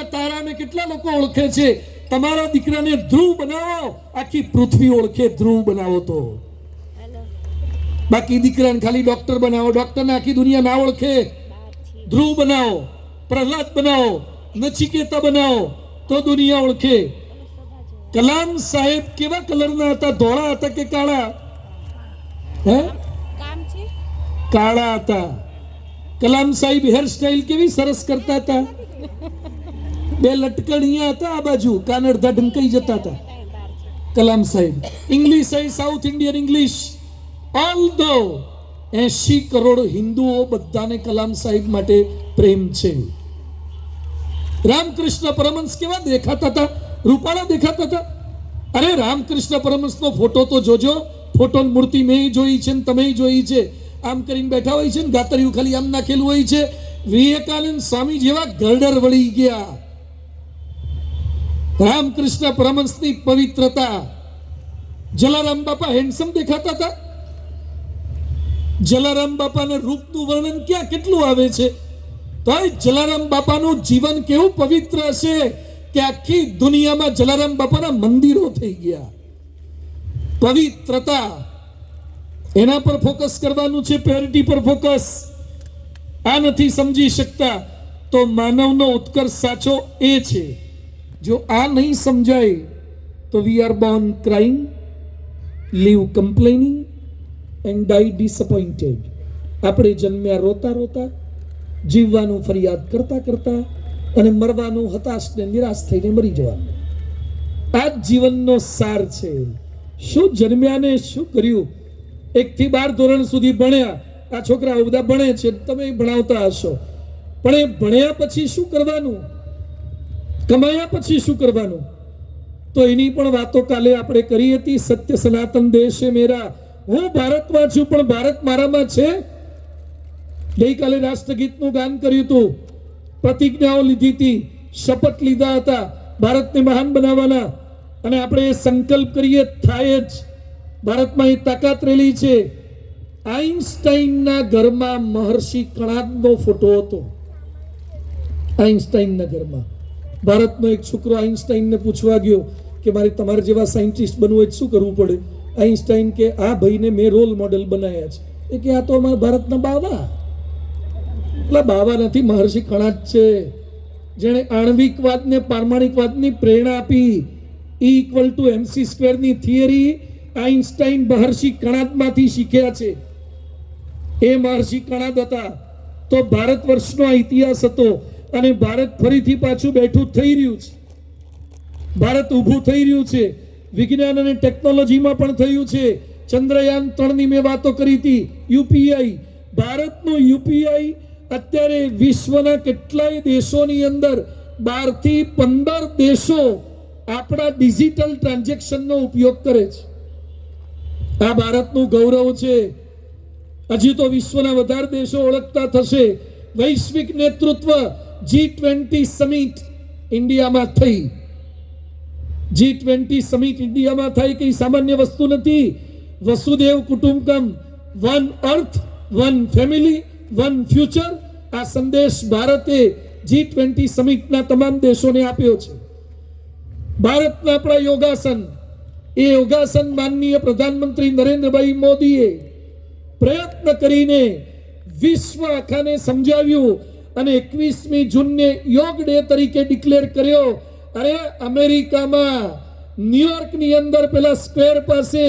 કેટલા તારાને કેટલા લોકો ઓળખે છે. તમારા દીકરાને ધ્રુવ બનાવો, આખી પૃથ્વી ઓળખે. ધ્રુવ બનાવો તો બાકી દીકરાને ખાલી ડોક્ટર બનાવો, ડોક્ટરને આખી દુનિયા ના ઓળખે. ધ્રુવ બનાવો, પ્રહલાદ બનાવો, નચિકેતા બનાવો તો દુનિયા ઓળખે. કલામ સાહેબ કેવા કલરના હતા? ધોળા હતા કે કાળા? હે, કાળા હતા. કલામ સાહેબ હેરસ્ટાઈલ કેવી સરસ કરતા હતા. બે લટકણિયા હતા આ બાજુ, કાન અડધા ઢંકાઈ જતા હતા કલામ સાહેબ. ઇંગ્લિશ એ સાઉથ ઇન્ડિયન ઇંગ્લિશ. ઓલ ધો 80 કરોડ હિન્દુઓ બધાને કલામ સાહેબ માટે પ્રેમ છે. રામકૃષ્ણ પરમહંસ કેવા દેખાતા હતા? રૂપાળા દેખાતા હતા. અરે રામકૃષ્ણ પરમહંસનો ફોટો તો જોજો. ફોટો મૂર્તિ મેં જોઈ છે ને તમે જોઈ છે. આમ કરીને બેઠા હોય છે ને ગાતરિયું ખાલી આમ નાખેલું હોય છે. વિવેકાનંદ સ્વામી જેવા ગરડર વળી ગયા. રામકૃષ્ણ પરમહંસની પવિત્રતા. જલારામ બાપા હેન્ડસમ દેખાતા હતા. જલારામ બાપાના રૂપનું વર્ણન ક્યાં કેટલું આવે છે. તો જલારામ બાપાનું જીવન કેવું પવિત્ર હશે કે આખી દુનિયામાં જલારામ બાપાના મંદિરો થઈ ગયા. પવિત્રતા, એના પર ફોકસ કરવાનું છે. પ્યોરિટી પર ફોકસ. આ નથી સમજી શકતા તો માનવનો ઉત્કર્ષ સાચો એ છે. જો આ નહીં સમજાય તો we are born crying, live complaining and die disappointed. આપણે જન્મ્યા રોતા રોતા, જીવવાનું ફરિયાદ કરતા કરતા અને મરવાનું હતાશ ને નિરાશ થઈને મરી જવાનું. આ જ જીવનનો સાર છે. શું જન્મ્યા ને શું કર્યું? 1 થી 12 ધોરણ સુધી ભણ્યા. આ છોકરાઓ બધા ભણે છે, તમે ભણાવતા હશો. પણ એ ભણ્યા પછી શું કરવાનું? કમાયા પછી શું કરવાનું? તો એની પણ વાતો કાલે આપણે કરી હતી. સત્ય સનાતન દેશ મેરા. હું ભારતમાં છું પણ ભારત મારામાં છે. ગઈકાલે રાષ્ટ્રગીતનું ગાન કર્યું હતું. પ્રતિજ્ઞાઓ લીધી હતી, શપથ લીધા હતા ભારતને મહાન બનાવવાના. અને આપણે એ સંકલ્પ કરીએ થાય જ. ભારતમાં એ તાકાત રહેલી છે. આઈન્સ્ટાઈનના ઘરમાં મહર્ષિ કણાદનો ફોટો હતો. આઈન્સ્ટાઈનના ઘરમાં. ભારતનો એક છોકરો આઈન્સ્ટાઈનને પૂછવા ગયો કે મારે તમારા જેવા સાયન્ટિસ્ટ બનવું હોય શું કરવું પડે? આઈન્સ્ટાઈન કે આ ભાઈને મેં રોલ મોડેલ બનાવ્યા છે. એ કે આ તો અમારા ભારતના બાવા. એટલે બાવા નથી, મહર્ષિ કણાદ છે, જેણે આણ્વિકવાદને પારમાણિકવાદની પ્રેરણા આપી. E=mc² ની થિયરી આઈન્સ્ટાઈન મહર્ષિ કણાદમાંથી શીખ્યા છે. એ મહર્ષિ કણાદ હતા. તો ભારત વર્ષનો ઇતિહાસ હતો અને ભારત ફરીથી પાછું બેઠું થઈ રહ્યું છે. ભારત ઊભું થઈ રહ્યું છે. વિજ્ઞાન અને ટેકનોલોજીમાં પણ થયું છે. ચંદ્રયાન 3ની મેં વાતો કરી હતી. યુપીઆઈ, ભારતનું યુપીઆઈ અત્યારે વિશ્વના કેટલાય દેશોની અંદર 12 થી 15 દેશો આપણા ડિજિટલ ટ્રાન્ઝેક્શનનો ઉપયોગ કરે છે. આ ભારતનું ગૌરવ છે. હજી તો વિશ્વના વધારે દેશો ઓળખતા થશે. વૈશ્વિક નેતૃત્વ G20 સમિટ ઇન્ડિયામાં થઈ. G20 સમિટ ઇન્ડિયામાં થઈ કઈ સામાન્ય વસ્તુ નથી. Vasudhaiva Kutumbakam, one earth, one family, one future. આ સંદેશ ભારતે G20 સમિટના તમામ દેશોને આપ્યો છે. ભારતના આપણા યોગાસન, એ યોગાસન માનનીય પ્રધાનમંત્રી નરેન્દ્રભાઈ મોદીએ પ્રયત્ન કરીને વિશ્વ આખાને સમજાવ્યું અને 21મી જૂનને યોગ ડે તરીકે ડિક્લેર કર્યો. અરે અમેરિકામાં ન્યુયોર્કની અંદર પેલા સ્ક્વેર પાસે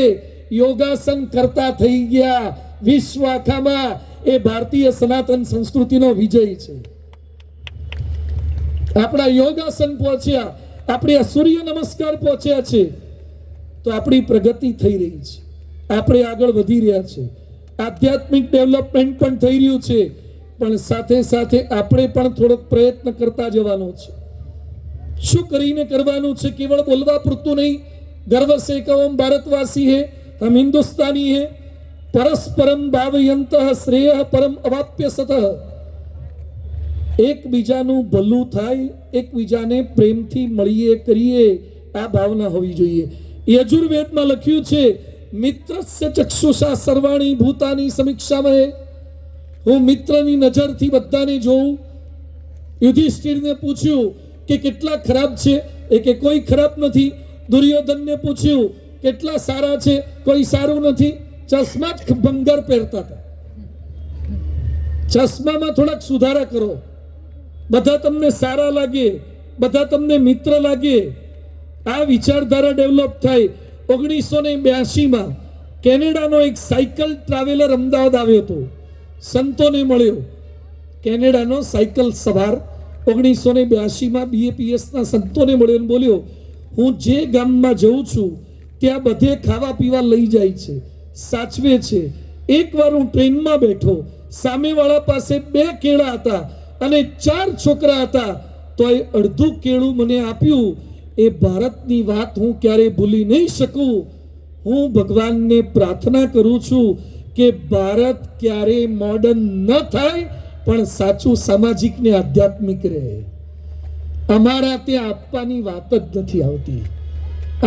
યોગાસન કરતા થઈ ગયા. વિશ્વ આખામાં એ ભારતીય સનાતન સંસ્કૃતિનો વિજય છે. આપણા યોગાસન પહોંચ્યા, આપણે આ સૂર્ય નમસ્કાર પહોંચ્યા છે. તો આપણી પ્રગતિ થઈ રહી છે. આપણે આગળ વધી રહ્યા છે. આધ્યાત્મિક ડેવલપમેન્ટ પણ થઈ રહ્યું છે. પણ સાથે સાથે આપણે પણ થોડોક પ્રયત્ન કરતા જવાનો છે. શું કરીને કરવાનું છે? કેવળ બોલવા પૂરતું નહીં. ગર્વ સે કહો હમ ભારતવાસી હે, હમ હિન્દુસ્તાની હે. પરસ્પરમ ભાવયંતઃ શ્રેય પરમ અવાપ્ય સતઃ. એકબીજાનું ભલું થાય, એકબીજાને પ્રેમથી મળીએ કરીએ, આ ભાવના હોવી જોઈએ. યજુર્વેદમાં લખ્યું છે મિત્રસ્ય ચક્ષુષા સર્વાણી ભૂતાની સમીક્ષામહે. હું મિત્રની નજરથી બધાને જોઉં. યુધિષ્ઠિરને પૂછ્યું કે કેટલા ખરાબ છે, એ કે કોઈ ખરાબ નથી. દુર્યોધનને પૂછ્યું કેટલા સારા છે, કોઈ સારું નથી. ચશ્મા જ ભંગાર પહેરતા હતા. ચશ્મામાં થોડાક સુધારા કરો. બધા તમને સારા લાગે, બધા તમને મિત્ર લાગે, આ વિચારધારા ડેવલપ થાય. 1982માં કેનેડાનો એક સાયકલ ટ્રાવેલર અમદાવાદ આવ્યો હતો, સંતોને મળ્યો. કેનેડાનો સાયકલ સવાર 1982માં BAPSના સંતોને મળ્યો અને બોલ્યો, હું જે ગામમાં જઉં છું ત્યાં બધે ખાવા પીવા લઈ જાય છે, સાચવે છે. એકવાર હું ટ્રેનમાં બેઠો, સામેવાળા પાસે 2 કેળા હતા અને 4 છોકરા હતા, તો એ અડધું કેળું મને આપ્યું. એ ભારતની વાત હું ક્યારેય ભૂલી નહીં શકું. હું ભગવાનને પ્રાર્થના કરું છું કે ભારત ક્યારેય મોડર્ન ન થાય, પણ સાચું સામાજિક ને આધ્યાત્મિક રહે. અમારા ત્યાં આપવાની વાત જ નથી આવતી.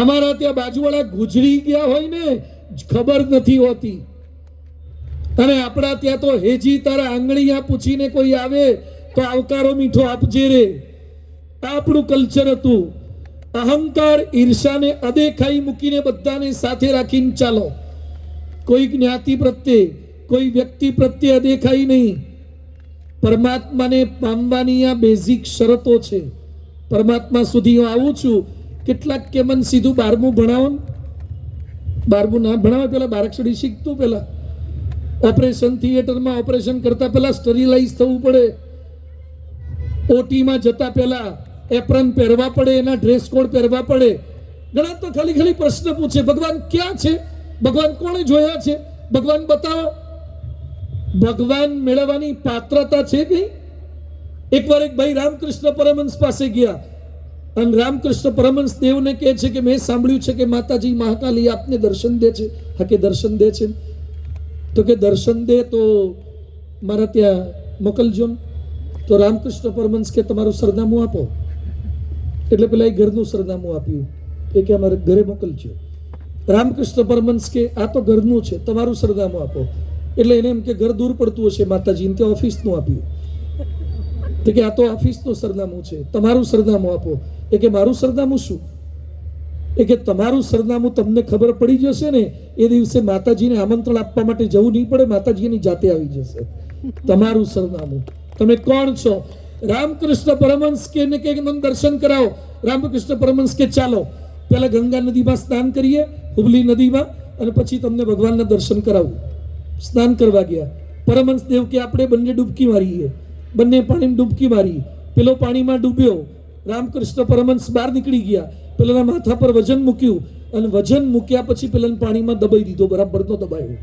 અમારા ત્યાં બાજુવાળા ગુજરી ગયા હોય ને ખબર નથી હોતી, અને આપણા ત્યાં તો હેજી તારા આંગળીયા પૂછીને કોઈ આવે તો આવકારો મીઠો આપજે રે. આપણું કલ્ચર હતું. અહંકાર, ઈર્ષાને અદેખાઈ મૂકીને બધાને સાથે રાખીને ચાલો. કોઈ જ્ઞાતિ પ્રત્યે, કોઈ વ્યક્તિ પ્રત્યે અદેખાઈ નહીં. પરમાત્માને પામવાની આ બેઝિક શરતો છે. પરમાત્મા સુધી હું આવું છું. કેટલાક કે મન સીધું 12મું ભણાવો. 12મું ના ભણાવે, પેલા બારક્ષડી શીખતું. પેલા ઓપરેશન થિયેટરમાં ઓપરેશન કરતા પહેલા સ્ટરીલાઇઝ થવું પડે. ઓટીમાં જતા પહેલા એપ્રન પહેરવા પડે, એના ડ્રેસ કોડ પહેરવા પડે. ઘણા તો ખાલી ખાલી પ્રશ્ન પૂછે, ભગવાન ક્યાં છે? ભગવાન કોણે જોયા છે? ભગવાન બતાવો. ભગવાન મેળવવાની પાત્રતા છે કઈ? એકવાર એક ભાઈ રામકૃષ્ણ પરમહંસ પાસે ગયા અને રામકૃષ્ણ પરમહંસ દેવને કહે છે કે મેં સાંભળ્યું છે કે માતાજી મહાકાલી આપને દર્શન દે છે. હા, કે દર્શન દે છે. તો કે દર્શન દે તો મારા ત્યાં મોકલજો. તો રામકૃષ્ણ પરમહંસ કે તમારું સરનામું આપો. એટલે પેલા એ ઘરનું સરનામું આપ્યું. એ કે અમારે ઘરે મોકલજો. રામકૃષ્ણ પરમહંસ કે આ તો ઘરનું છે, તમારું સરનામું આપો. એટલે એને એમ કે ઘર દૂર પડતું હશે માતાજી, તે ઓફિસનું આપ્યું. તો કે આ તો ઓફિસનું સરનામું છે, તમારું સરનામું આપો. એ કે મારું સરનામું શું? એ કે તમારું સરનામું તમને ખબર પડી જશે ને એ દિવસે માતાજીને આમંત્રણ આપવા માટે જવું નહીં પડે, માતાજીની જાતે આવી જશે. તમારું સરનામું, તમે કોણ છો? રામકૃષ્ણ પરમહંસ કે મને દર્શન કરાવો. રામકૃષ્ણ પરમહંસ કે ચાલો પહેલા ગંગા નદીમાં સ્નાન કરીએ, હુબલી નદીમાં, અને પછી તમને ભગવાનના દર્શન કરાવું. સ્નાન કરવા ગયા. પરમહંસ દેવ કે આપણે બંને ડૂબકી મારીએ. બંને પાણીમાં ડૂબકી મારી. પેલો પાણીમાં ડૂબ્યો. રામકૃષ્ણ પરમહંસ બહાર નીકળી ગયા. પેલાના માથા પર વજન મૂક્યું અને વજન મૂક્યા પછી પેલાને પાણીમાં દબાઈ દીધો. બરાબર નો દબાયો.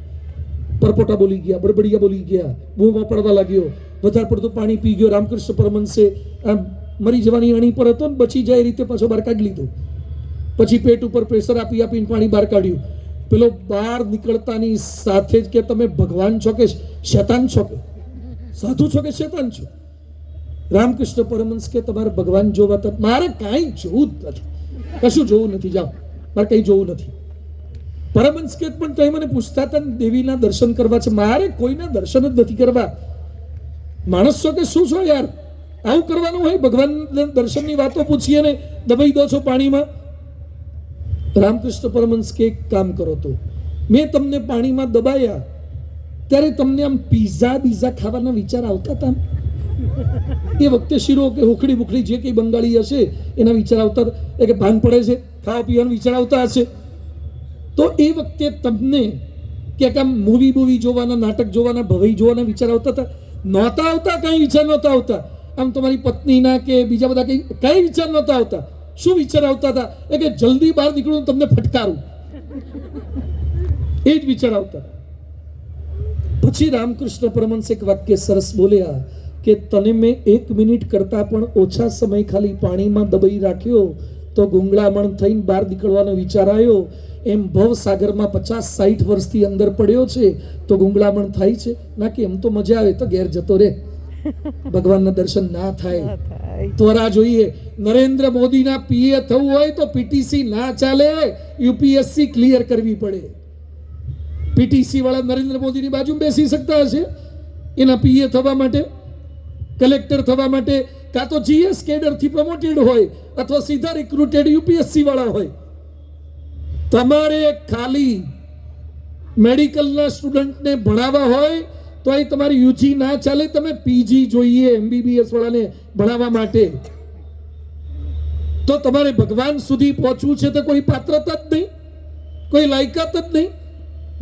પરપોટા બોલી ગયા, બડબડિયા બોલી ગયા, બૂમો પડવા લાગ્યો. વધારે પડતું પાણી પી ગયો. રામકૃષ્ણ પરમહંસે આમ મરી જવાની અણી પર હતો ને બચી જાય એ રીતે પાછો બહાર કાઢી લીધો. પછી પેટ ઉપર પ્રેશર આપી આપીને પાણી બહાર કાઢ્યું. પેલો બહાર નીકળતાની સાથે જ કે તમે ભગવાન છો કે શેતાન છો, કે સાધુ છો કે શેતાન છો? રામકૃષ્ણ પરમહંસ કે તમારે ભગવાન જોવા હતા? મારે કાંઈ જોવું જ નથી, કશું જોવું નથી, જાઓ, મારે કંઈ જોવું નથી. પરમહંસ કે પણ તમે મને પૂછતા હતા દેવીના દર્શન કરવા છે, મારે કોઈના દર્શન જ નથી કરવા. માણસ છો કે શું છો યાર? આવું કરવાનું હોય? ભગવાન દર્શનની વાતો પૂછીએ ને દબાઈ દો છો પાણીમાં. રામકૃષ્ણ પરમહંસ કે એક કામ કરો, તો મેં તમને પાણીમાં દબાયા ત્યારે તમને આમ પીઝા બીઝા ખાવાના વિચાર આવતા હતા? એ વખતે શીરો કે હુખડી બુખડી જે કંઈ બંગાળી હશે એના વિચાર આવતા, એ કે ભાન પડે છે, ખાવા પીવાના વિચાર આવતા હશે. તો એ વખતે તમને ક્યાંક આમ મૂવી બૂવી જોવાના, નાટક જોવાના, ભવાઈ જોવાના વિચાર આવતા હતા? નહોતા આવતા. કાંઈ વિચાર નહોતા આવતા. આમ તમારી પત્નીના કે બીજા બધા કાંઈ વિચાર નહોતા આવતા. શું વિચાર આવતા હતા? એ કે જલ્દી બહાર નીકળું, તમને ફટકારું. એ જ વિચાર આવતા. પછી રામકૃષ્ણ પરમહંસ એક વાક્ય સરસ બોલ્યા કે તને મેં 1 મિનિટ કરતા પણ ઓછા સમય ખાલી પાણીમાં દબાઈ રાખ્યો તો ગુંગળામણ થઈને બહાર નીકળવાનો વિચાર આવ્યો. એમ ભવસાગરમાં 50-60 વર્ષથી અંદર પડ્યો છે તો ગુંગળામણ થાય છે ના? કે એમ તો મજા આવે તો ઘેર જતો રે, ભગવાનના દર્શન ના થાય. ત્વરા જોઈએ. નરેન્દ્ર મોદીના પીએ થવું હોય તો પીટીસી ના ચાલે, યુપીએસસી ક્લિયર કરવી પડે. પીટીસી વાળા નરેન્દ્ર મોદીની બાજુ બેસી શકતા હશે? એના પીએ થવા માટે, કલેક્ટર થવા માટે કાં તો જીએસ કેડરથી પ્રમોટેડ હોય અથવા સીધા રિક્રુટેડ યુપીએસસી વાળા હોય. તમારે ખાલી મેડિકલના સ્ટુડન્ટને ભણાવવા હોય તો અહીં તમારી યુજી ના ચાલે, તમે પીજી જોઈએ એમબીબીએસ વાળાને ભણાવવા માટે. તો તમારે ભગવાન સુધી પહોંચવું છે તો કોઈ પાત્રતા જ નહીં, કોઈ લાયકાત જ નહીં.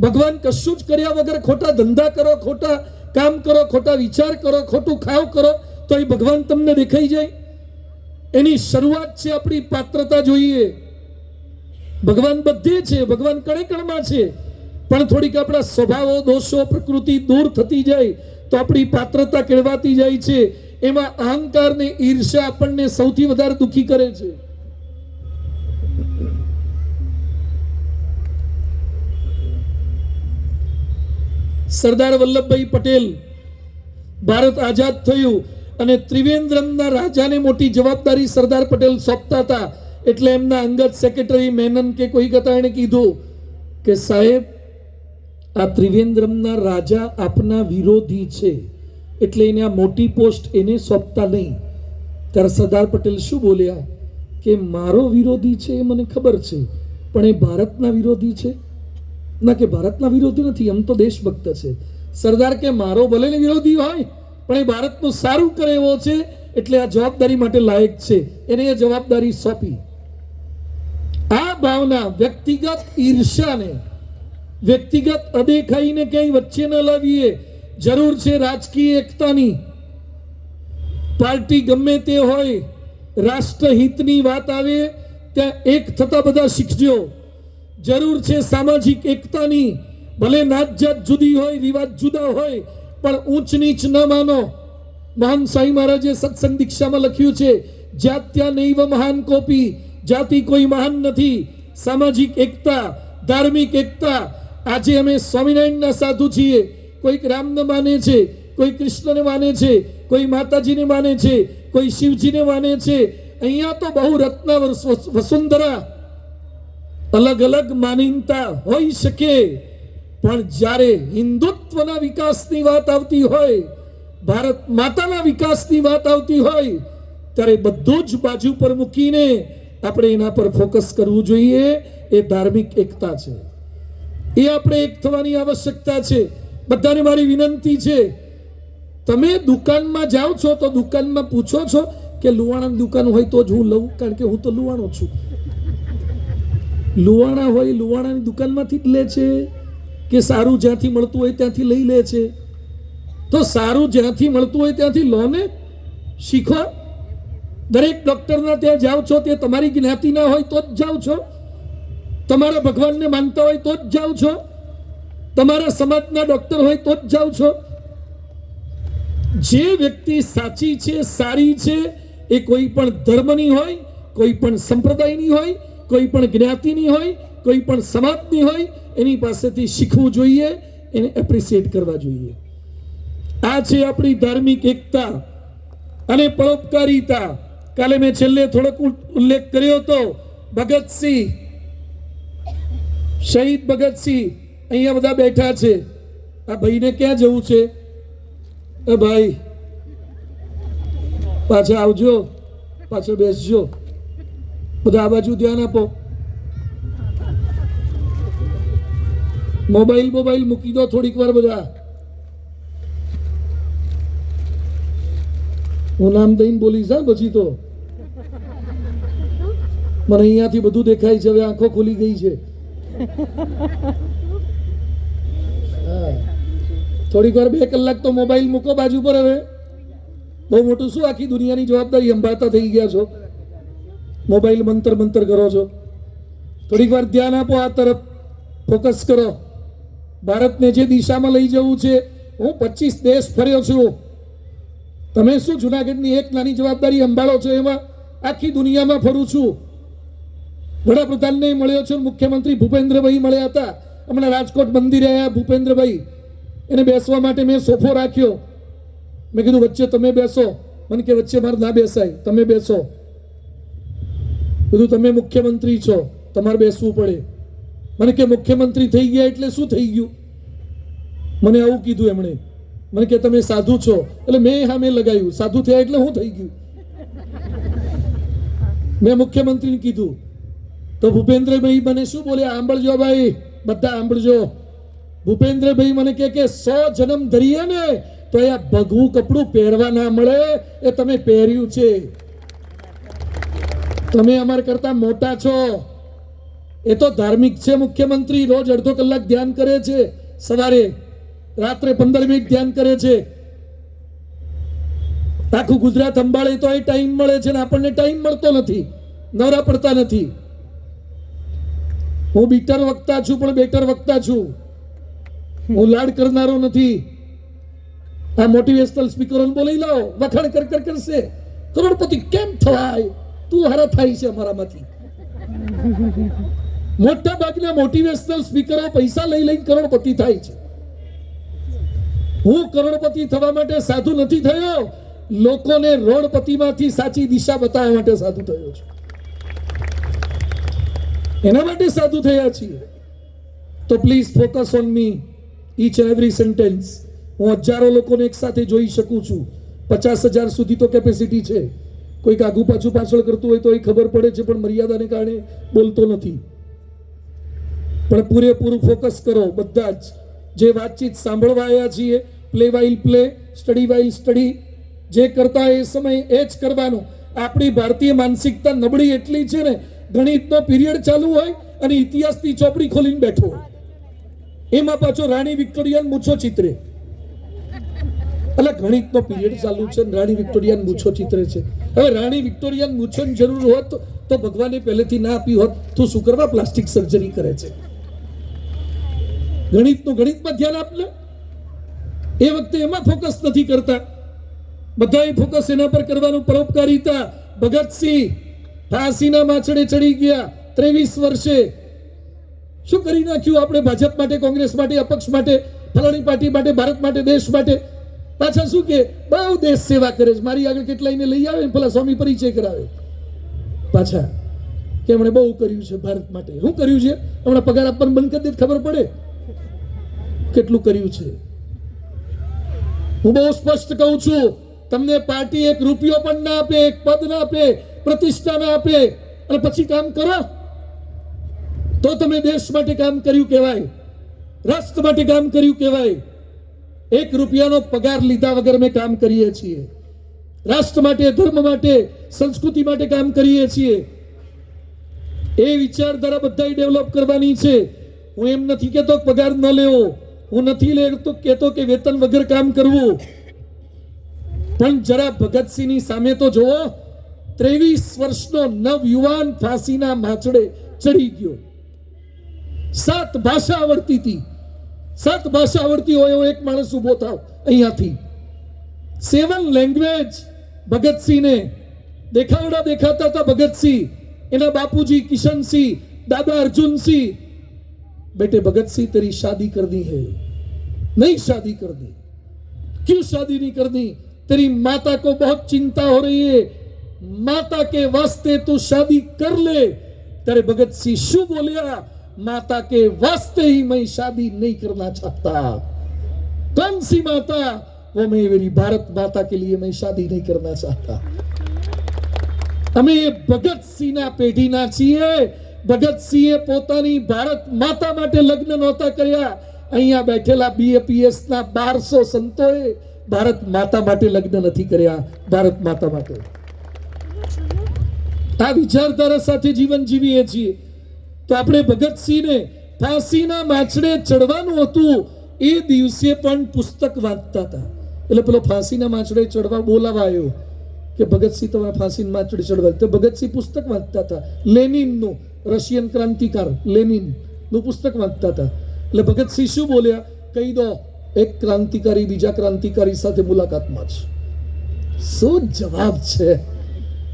ભગવાન કશું જ કર્યા વગર ખોટા ધંધા કરો, ખોટા કામ કરો, ખોટા વિચાર કરો, ખોટું ખાવ કરો તો એ ભગવાન તમને દેખાઈ જાય. એની શરૂઆત છે આપણી પાત્રતા જોઈએ. ભગવાન બધે છે, ભગવાન કણે કણમાં છે, પણ થોડીક આપણા સ્વભાવો, દોષો, પ્રકૃતિ દૂર થતી જાય તો આપણી પાત્રતા કેળવાતી જાય છે. એમાં અહંકાર ને ઈર્ષ્યા આપણને સૌથી વધારે દુઃખી કરે છે. સરદાર વલ્લભભાઈ પટેલ ભારત આઝાદ થયું અને ત્રિવેન્દ્રમના રાજાને મોટી જવાબદારી સરદાર પટેલ સોંપતા હતા. એટલે એમના અંગત સેક્રેટરી મેનન કે કોઈ હતા એને કીધું કે સાહેબ આ ત્રિવેન્દ્રમના રાજા આપના વિરોધી છે એટલે એને આ મોટી પોસ્ટ એને સોંપતા નહીં. ત્યારે સરદાર પટેલ શું બોલ્યા કે મારો વિરોધી છે એ મને ખબર છે, પણ એ ભારતના વિરોધી છે ના, કે ભારતના વિરોધી નથી, એમ તો દેશભક્ત છે. સરદાર કે મારો ભલે ને વિરોધી હોય પણ એ ભારતનું સારું કરે એવો છે એટલે આ જવાબદારી માટે લાયક છે, એને એ જવાબદારી સોંપી. આ ભાવના વ્યક્તિગત ઈર્ષ્યાને, વ્યક્તિગત અદેખાઈને ક્યાંય વચ્ચે ન લાવીએ. જરૂર છે રાજકીય એકતાની. પાર્ટી ગમે તે હોય, રાષ્ટ્રહિતની વાત આવે ત્યાં એક થતા બધા શીખજો. જરૂર છે સામાજિક એકતાની. ભલે નાત જાત જુદી હોય, રિવાજ જુદા હોય, પણ ઊંચ નીચ ન માનો. મહાન સાંઈ મહારાજે સત્સંગ દીક્ષામાં લખ્યું છે જાત્યા નૈવ મહાન કોપી, જાતિ કોઈ મહાન નથી. સામાજિક એકતા, ધાર્મિક એકતા. આજે અમે સ્વામિનારાયણના સાધુ છીએ, કોઈક રામને માને છે, કોઈ કૃષ્ણને માને છે, કોઈ માતાજીને માને છે, કોઈ શિવજીને માને છે. અહીંયા તો બહુ રત્ન વસુંધરા, અલગ અલગ માનીનતા હોઈ શકે, પણ જ્યારે હિન્દુત્વના વિકાસની વાત આવતી હોય, ભારત માતાના વિકાસની વાત આવતી હોય, ત્યારે બધું જ બાજુ પર મૂકીને આપણે એના પર ફોકસ કરવું જોઈએ. એ ધાર્મિક એકતા છે, એ આપણે એક થવાની આવશ્યકતા છે. બધાને મારી વિનંતી છે, તમે દુકાનમાં જાઓ છો તો દુકાનમાં પૂછો છો કે લુવાણાની દુકાન હોય તો જ હું લઉં, કારણ કે હું તો લુવાણો છું. લુવાણા હોય લુવાણાની દુકાનમાંથી જ લે છે કે સારું જ્યાંથી મળતું હોય ત્યાંથી લઈ લે છે? તો સારું જ્યાંથી મળતું હોય ત્યાંથી લો ને, શીખો. દરેક ડૉક્ટરના ત્યાં જાઓ છો તે તમારી જ્ઞાતિના હોય તો જ જાઓ છો, તમારા ભગવાનને માનતા હોય તો જ જાઓ છો, તમારા સમાજના ડૉક્ટર હોય તો જ જાઓ છો. જે વ્યક્તિ સાચી છે, સારી છે, એ કોઈ પણ ધર્મની હોય, કોઈ પણ સંપ્રદાયની હોય, કોઈ પણ જ્ઞાતિની હોય, કોઈ પણ સમાજની હોય, એની પાસેથી શીખવું જોઈએ, એને એપ્રિશિએટ કરવા જોઈએ. આ છે આપણી ધાર્મિક એકતા અને પરોપકારિતા. કાલે મેં છેલ્લે થોડોક ઉલ્લેખ કર્યો હતો. ભગતસિંહ, શહીદ ભગતસિંહ અહીંયા બધા બેઠા છે. આ ભાઈને ક્યાં જવું છે? એ ભાઈ પાછા આવજો, પાછળ બેસજો. બધા આ બાજુ ધ્યાન આપો. મોબાઈલ મૂકી દો થોડીક વાર બધા. હું નામ દઈને બોલીશ હા પછી તો. મને અહીંયાથી બધું દેખાય છે, હવે આંખો ખુલી ગઈ છે. થોડીક વાર 2 કલાક તો મોબાઈલ મૂકો બાજુ પર. હવે બહુ મોટું શું આખી દુનિયાની જવાબદારી સંભાળતા થઈ ગયા છો, મોબાઈલ મંતર કરો છો. થોડીક વાર ધ્યાન આપો, આ તરફ ફોકસ કરો. ભારતને જે દિશામાં લઈ જવું છે. હું 25 દેશ ફર્યો છું. તમે શું જુનાગઢની એક નાની જવાબદારી સંભાળો છો, એમાં આખી દુનિયામાં ફરું છું. વડાપ્રધાનને મળ્યો છું, મુખ્યમંત્રી ભૂપેન્દ્રભાઈ મળ્યા હતા. હમણાં રાજકોટ મંદિરે આવ્યા ભૂપેન્દ્રભાઈ, એને બેસવા માટે મેં સોફો રાખ્યો. મેં કીધું વચ્ચે તમે બેસો. મને કે વચ્ચે મારે ના બેસાય, તમે બેસો. કીધું તમે મુખ્યમંત્રી છો, તમારે બેસવું પડે. મને કે મુખ્યમંત્રી થઈ ગયા એટલે શું થઈ ગયું? મને આવું કીધું એમણે. મને કે તમે સાધુ છો, એટલે મેં હા મેં લગાવ્યું સાધુ થયા એટલે હું થઈ ગયું. મેં મુખ્યમંત્રીને કીધું તો ભૂપેન્દ્રભાઈ મને શું બોલ્યા, સાંભળજો ભાઈ, બધા સાંભળજો. ભૂપેન્દ્રભાઈ મને કે 100 જન્મ ધરીએ ને તો એ ભગવું કપડું પહેરવા ના મળે, એ તમે પહેર્યું છે. તમે અમારા કરતા મોટા છો. એ તો ધાર્મિક છે મુખ્યમંત્રી, રોજ અડધો કલાક ધ્યાન કરે છે, સવારે રાત્રે 15 મિનિટ ધ્યાન કરે છે. આખું ગુજરાત સંભાળે તો એ ટાઈમ મળે છે ને આપણને ટાઈમ મળતો નથી, નવરા પડતા નથી. હું બીટર વક્તા છું પણ બેટર વક્તા છું. હું લાડ કરનારો નથી. આ મોટિવેશનલ સ્પીકરોને બોલી લાવો, વખાણ કર કર કરશે, કરોડપતિ કેમ થવાય, તું હારા થાય છે અમારામાંથી. મોટા ભાગના મોટિવેશનલ સ્પીકરો પૈસા લઈ લઈને કરોડપતિ થાય છે. હું કરોડપતિ થવા માટે સાધુ નથી થયો, લોકોને રોડપતિમાંથી સાચી દિશા બતાવવા માટે સાધુ થયો છું. એના માટે સાધુ થયા છીએ. તો please focus on me, each and every sentence. હું હજારો લોકોને એક સાથે જોઈ શકું છું. 50,000 સુધી તો કેપેસિટી છે. કોઈક આગુ પાછું પાછળ કરતું હોય તો એ ખબર પડે છે, પણ મર્યાદાને કારણે બોલતો નથી. પણ પૂરેપૂરું ફોકસ કરો બધા જ. જે વાતચીત સાંભળવા આવ્યા છીએ, play while play, study while study, જે કરતા એ સમય એ જ કરવાનું. આપણી ભારતીય માનસિકતા નબળી એટલી છે ને, ગણિતનો પીરિયડ ચાલુ હોય અને ઇતિહાસની ચોપડી ખોલીને બેઠો હોય, એમાં પાછો રાણી વિક્ટોરિયાને મૂછો ચિત્રે. એટલે ગણિતનો પીરિયડ ચાલુ છે ને રાણી વિક્ટોરિયાને મૂછો ચિત્રે છે. હવે રાણી વિક્ટોરિયાને મૂછોની જરૂર હોત તો ભગવાને પહેલેથી ના આપી હોત, તો શું કરવા પ્લાસ્ટિક સર્જરી કરે છે? ગણિતનું ગણિતમાં ધ્યાન આપને. એ વખતે એમાં ફોકસ નથી કરતા. બધાએ ફોકસ એના પર કરવાનું. પરોપકારિતા. ભગતસિંહ ફાંસીના માછડે ચડી ગયા 23 વર્ષે. શું કરી નાખ્યું આપણે ભાજપ માટે, કોંગ્રેસ માટે, અપક્ષ માટે, ફલાણી પાર્ટી માટે, ભારત માટે, દેશ માટે? પાછા શું કે બહુ દેશ સેવા કરે છે. મારી આગળ કેટલાયને લઈ આવે ને પેલા સ્વામી પરિચય કરાવે પાછા કે એમણે બહુ કર્યું છે ભારત માટે. શું કર્યું છે? હમણાં પગાર આપવાનું બંધ કરી દે ખબર પડે કેટલું કર્યું છે. હું બહુ સ્પષ્ટ કહું છું, તમને પાર્ટી 1 રૂપિયો પણ ના આપે, 1 પદ ના આપે, પ્રતિષ્ઠા ના આપે, અને પછી કામ કરો તો તમે દેશ માટે કામ કર્યું કહેવાય, રાષ્ટ્ર માટે કામ કર્યું કહેવાય. 1 રૂપિયાનો પગાર લીધા વગર અમે કામ કરીએ છીએ. રાષ્ટ્ર માટે, ધર્મ માટે, સંસ્કૃતિ માટે કામ કરીએ છીએ. એ વિચારધારા બધાય ડેવલપ કરવાની છે. હું એમ નથી કહેતો પગાર ન લેવો, હું નથી કહેતો કે વેતન વગર કામ કરવું, પણ જરા ભગતસિંહની સામે તો જુઓ. 23 વર્ષનો નવયુવાન ફાંસીના માછડે ચડી ગયો. 7 ભાષા આવડતી હતી. 7 ભાષા આવડતી હોય એવો એક માણસ ઉભો થાવ અહીંયાથી. 7 લેંગ્વેજ ભગતસિંહને દેખાવડા દેખાતા હતા. ભગતસિંહ, એના બાપુજી કિશનસિંહ, દાદા અર્जुनसिंह, बेटे भगत सिंह तेरी शादी कर दी है, नहीं शादी कर दी, क्यों शादी नहीं कर दी? तेरी माता को बहुत चिंता हो रही है, माता के वास्ते तू शादी कर ले. तेरे भगत सिंह शू बोलिया? माता के वास्ते ही मैं शादी नहीं करना चाहता. कौन सी माता? वो मैं मेरी भारत माता के लिए मैं शादी नहीं करना चाहता. અમે ભગતસિંહના પેઢીના છીએ. ભગતસિંહે પોતાની ભારત માતા માટે લગ્ન નહોતા કર્યા. અહીંયા બેઠેલા BAPS ના 1200 સંતોએ ભારત માતા માટે લગ્ન નથી કર્યા, ભારત માતા માટે. આ વિચારધારા સાથે જીવન જીવીએ છીએ. તો આપણે ભગતસિંહને ફાંસીના માછડે ચડવાનું હતું એ દિવસે પણ પુસ્તક વાંચતા હતા. એટલે પેલો ફાંસીના માછડે ચડવા બોલાવા આવ્યો કે ભગતસિંહ તમારા ફાંસીના માછડે ચડવા. તો ભગતસિંહ પુસ્તક વાંચતા હતા. લેનિનનું, રશિયન ક્રાંતિકાર લેનિનનું પુસ્તક વાંચતા હતા. એટલે ભગતસિંહ શું બોલ્યા? કહી દો, એક ક્રાંતિકારી બીજા ક્રાંતિકારી સાથે મુલાકાતમાં છે. શું જવાબ છે?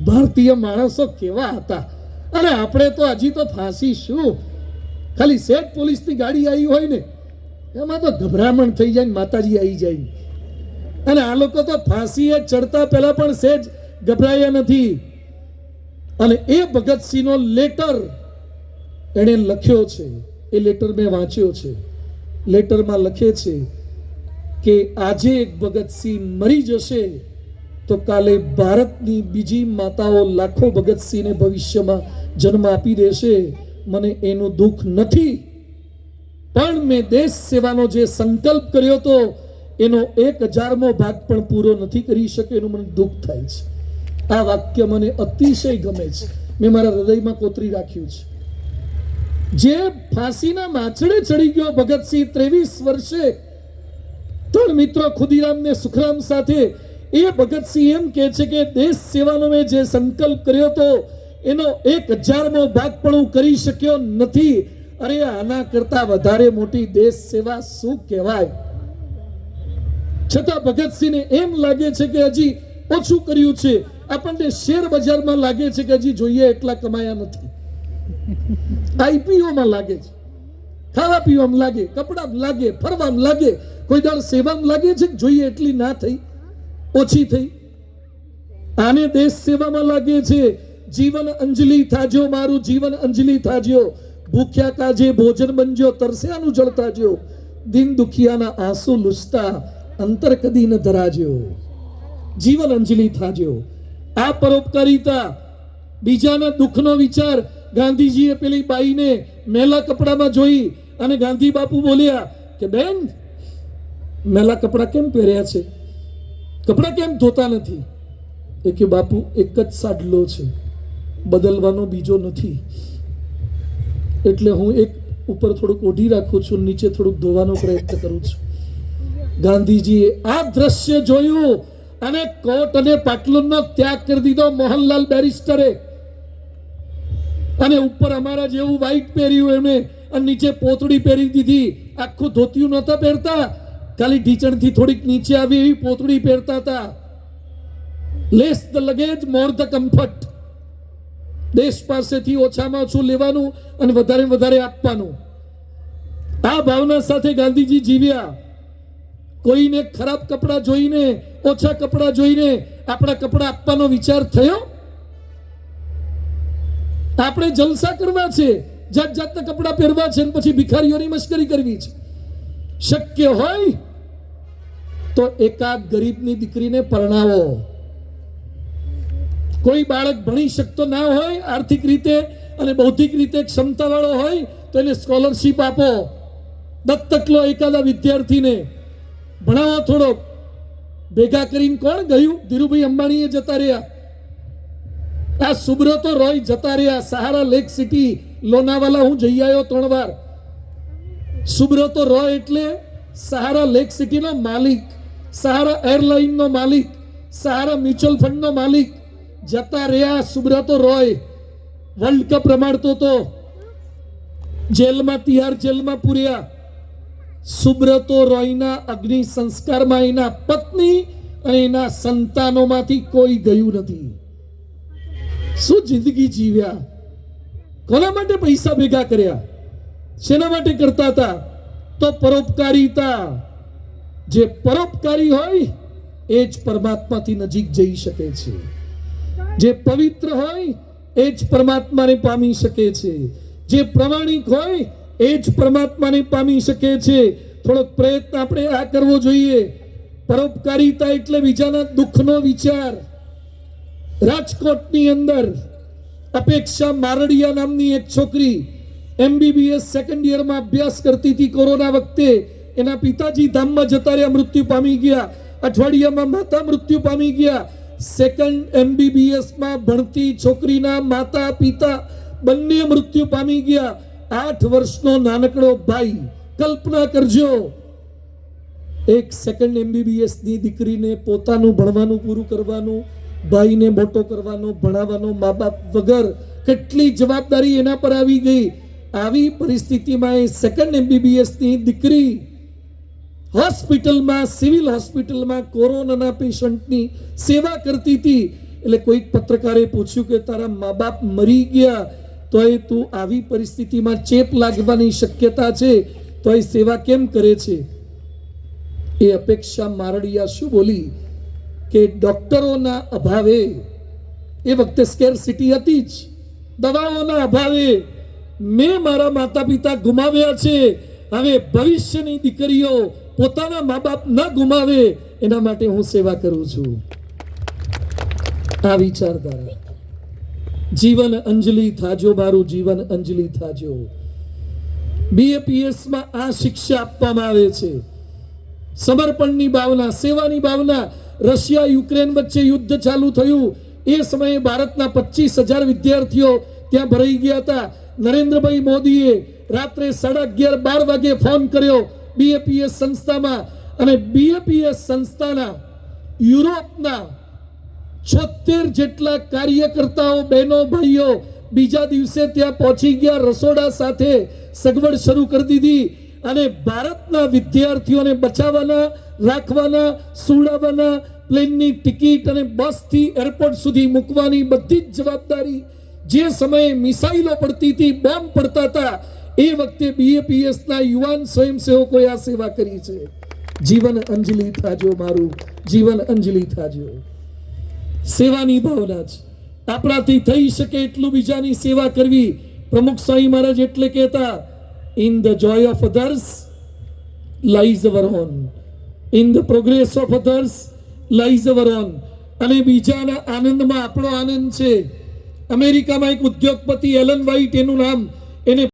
ભારતીય માણસો કેવા હતા! અને આપણે તો હજી તો ફાંસી શું, ખાલી સેજ પોલીસની ગાડી આવી હોય ને એમાં તો ગભરામણ થઈ જાય ને માતાજી આવી જાય. અને આ લોકો તો ફાંસીએ ચડતા પહેલા પણ સેજ ગભરાયા નથી. અને એ ભગતસિંહનો લેટર એણે લખ્યો છે. એ લેટર મેં વાંચ્યો છે. લેટરમાં લખે છે કે આજે એક ભગતસિંહ મરી જશે તો કાલે ભારતની બીજી માતાઓ લાખો ભગતસિંહને ભવિષ્યમાં જન્મ આપી દેશે. મને એનું દુઃખ નથી, પણ મેં દેશ સેવાનો જે સંકલ્પ કર્યો હતો એનો 1000મો ભાગ પણ પૂરો નથી કરી શક્યો, એનું મને દુઃખ થાય છે. આ વાક્ય મને અતિશય ગમે છે, મેં મારા હૃદયમાં કોતરી રાખ્યું છે. જે ફાંસીના માછડે ચડી ગયો ભગતસિંહ 23 વર્ષે, 3 મિત્રો ખુદીરામ ને સુખરામ સાથે, એ ભગતસિંહ એમ કહે છે કે દેશ સેવાનો મેં જે સંકલ્પ કર્યો હતો એનો 1000મો ભાગ પણ હું કરી શક્યો નથી. અરે આના કરતા વધારે મોટી દેશ સેવા શું કહેવાય? છતાં ભગતસિંહને એમ લાગે છે કે હજી ઓછું કર્યું છે. આપણને શેર બજારમાં લાગે છે કે હજી જોઈએ એટલા કમાયા નથી, આઈપીઓમાં લાગે છે, ખાવા પીવામાં લાગે, કપડામાં લાગે, ફરવામાં લાગે, કોઈ દર સેવામાં લાગે છે કે જોઈએ એટલી ના થઈ, ઓછી થઈ. આને દેશ સેવામાં લાગે છે. જીવન અંજલિ થાજો, મારું જીવન અંજલિ થાજો, ભૂખ્યા કાજે ભોજન બનજો, તરસ્યાનું જળ તાજો, દિન દુખિયાના આંસુ લૂછતા અંતર કદી ન ધરાજો. જીવન અંજલિ થાજો. આ પરોપકારિતા, બીજાના દુઃખનો વિચાર. ગાંધીજીએ પેલી બાઈને મેલા કપડામાં જોઈ અને ગાંધી બાપુ બોલ્યા કે બેન, મેલા કપડા કેમ પહેર્યા છે, કપડા કેમ ધોતા નથી? એ કે બાપુ એક જ સાડલો છે, બદલવાનો બીજો નથી, એટલે હું એક ઉપર થોડુંક ઓઢી રાખું છું, નીચે થોડુંક ધોવાનો પ્રયત્ન કરું છું. ગાંધીજીએ આ દ્રશ્ય જોયું અને કોટ અને પાટલુનનો ત્યાગ કરી દીધો મોહનલાલ બેરિસ્ટરે, અને ઉપર અમારા જેવું વ્હાઈટ પહેર્યું એમને, અને નીચે પોતડી પહેરી દીધી. આખું ધોતિયું નહોતા પહેરતા, ખાલી ઢીચણથી થોડીક નીચે આવી એવી પોતડી પહેરતા હતા. Less the luggage more the comfort. દેશ પાસેથી ઓછામાં ઓછું લેવાનું અને વધારે વધારે આપવાનું. આ ભાવના સાથે ગાંધીજી જીવ્યા. કોઈને ખરાબ કપડાં જોઈને, ઓછા કપડાં જોઈને આપણા કપડાં આપવાનો વિચાર થયો? આપણે જલસા કરવા છે, જાત જાતના કપડાં પહેરવા છે, પછી ભિખારીઓની મશ્કરી કરવી છે. શક્ય હોય તો એકાદ ગરીબની દીકરીને પરણાવો. કોઈ બાળક ભણી શકતો ના હોય, આર્થિક રીતે અને બૌદ્ધિક રીતે ક્ષમતાવાળો હોય તો એને સ્કોલરશીપ આપો. દત્તક લો એકાદા વિદ્યાર્થીને, ભણાવો થોડો. ભેગા કરીને કોણ ગયું? ધીરુભાઈ અંબાણીએ જતા રહ્યા, આ સુબ્રતો રોય જતા રહ્યા. સહારા લેક સિટી લોનાવાલા હું જઈ આવ્યો 3 વાર. સુબ્રતો રોય એટલે સહારા લેક સિટીનો માલિક, સહારા એરલાઇનનો માલિક, સહારા મ્યુચ્યુઅલ ફંડનો માલિક. જતા રહ્યા સુબ્રતો રોય. વર્લ્ડ કપ રમાડતો તો, જેલમાં, તિહાર જેલમાં પૂર્યા. સુબ્રતો રોયના અગ્નિ સંસ્કારમાં એના પત્ની અને એના સંતાનોમાંથી કોઈ ગયું નથી. શું જિંદગી જીવ્યા! કોના માટે પૈસા ભેગા કર્યા? શેના માટે કરતા હતા? તો પરોપકારિતા. જે પરોપકારી હોય એ જ પરમાત્માથી નજીક જઈ શકે છે. જે પવિત્ર હોય એ જ પરમાત્માને પામી શકે છે. જે પ્રમાણિક હોય એ જ પરમાત્માને પામી શકે છે. થોડોક પ્રયત્ન આપણે આ કરવો જોઈએ. પરોપકારિતા એટલે બીજાના દુઃખનો વિચાર. રાજકોટની અંદર અપેક્ષા મારડિયા નામની એક છોકરી MBBS સેકન્ડ યરમાં અભ્યાસ કરતી હતી. કોરોના વખતે એના પિતાજી ધામમાં જતા રહ્યા, મૃત્યુ પામી ગયા. અઠવાડિયામાં માતા મૃત્યુ પામી ગયા. સેકન્ડ MBBS માં ભણતી છોકરીના માતા પિતા બંને મૃત્યુ પામી ગયા. 8 વર્ષનો નાનકડો ભાઈ. કલ્પના કરજો, એક સેકન્ડ MBBS ની દીકરીને પોતાનું ભણવાનું પૂરું કરવાનું, ભાઈને મોટો કરવાનો, ભણાવવાનો, મા બાપ વગર કેટલી જવાબદારી એના પર આવી ગઈ. આવી પરિસ્થિતિમાં એ સેકન્ડ MBBS ની દીકરી હોસ્પિટલમાં, સિવિલ હોસ્પિટલમાં કોરોનાના પેશન્ટની સેવા કરતી હતી. એટલે કોઈક પત્રકારે પૂછ્યું કે તારા મા બાપ મરી ગયા તો એ તું આવી પરિસ્થિતિમાં ચેપ લાગવાની શક્યતા છે તો એ સેવા કેમ કરે છે? એ અપેક્ષા મારડિયા શું બોલી કે ડોક્ટરોના અભાવે, એ વખતે સ્કેરસિટી હતી જ, દવાઓના અભાવે મેં મારા માતા પિતા ગુમાવ્યા છે. હવે ભવિષ્યની દીકરીઓ પોતાના મા બાપ ન ગુમાવે એના માટે હું સેવા કરું છું. આ વિચારધારા. જીવન અંજલિ થાજો, મારું જીવન અંજલિ થાજો. BAPS માં આ શિક્ષા આપવામાં આવે છે. સમર્પણની ભાવના, સેવાની ભાવના. રશિયા યુક્રેન વચ્ચે યુદ્ધ ચાલુ થયું એ સમયે ભારતના 25,000 વિદ્યાર્થીઓ ત્યાં ભરાઈ ગયા હતા. નરેન્દ્રભાઈ મોદીએ રાત્રે 11:30-12 વાગે ફોન કર્યો BAPS સંસ્થામાં, અને BAPS સંસ્થાના યુરોપના 76 જેટલા કાર્યકર્તાઓ, બહેનો, ભાઈઓ બીજા દિવસે ત્યાં પહોંચી ગયા. રસોડા સાથે સગવડ શરૂ કરી દીધી, અને ભારતના વિદ્યાર્થીઓને બચાવવાના, રાખવાના, સુડાવવાના, પ્લેનની ટિકિટ અને બસથી એરપોર્ટ સુધી મૂકવાની બધી જ જવાબદારી. જે સમયે મિસાઇલો પડતી હતી, બોમ્બ પડતા હતા, એ વખતે BAPSના યુવાન સ્વયંસેવકોએ આ સેવા કરી છે. જીવન અંજલિ થાજો, મારું જીવન અંજલિ થાજો. સેવાની ભાવના જ. આપણાથી થઈ શકે એટલું બીજાની સેવા કરવી. પ્રમુખ સ્વામી મહારાજ એટલે કહેતા, in the Joy of others lies hour on, in the progress of others lies hour on. અને બીજાના આનંદમાં આપણો આનંદ છે. અમેરિકામાં એક ઉદ્યોગપતિ એલન વ્હાઇટ એનું નામ, એને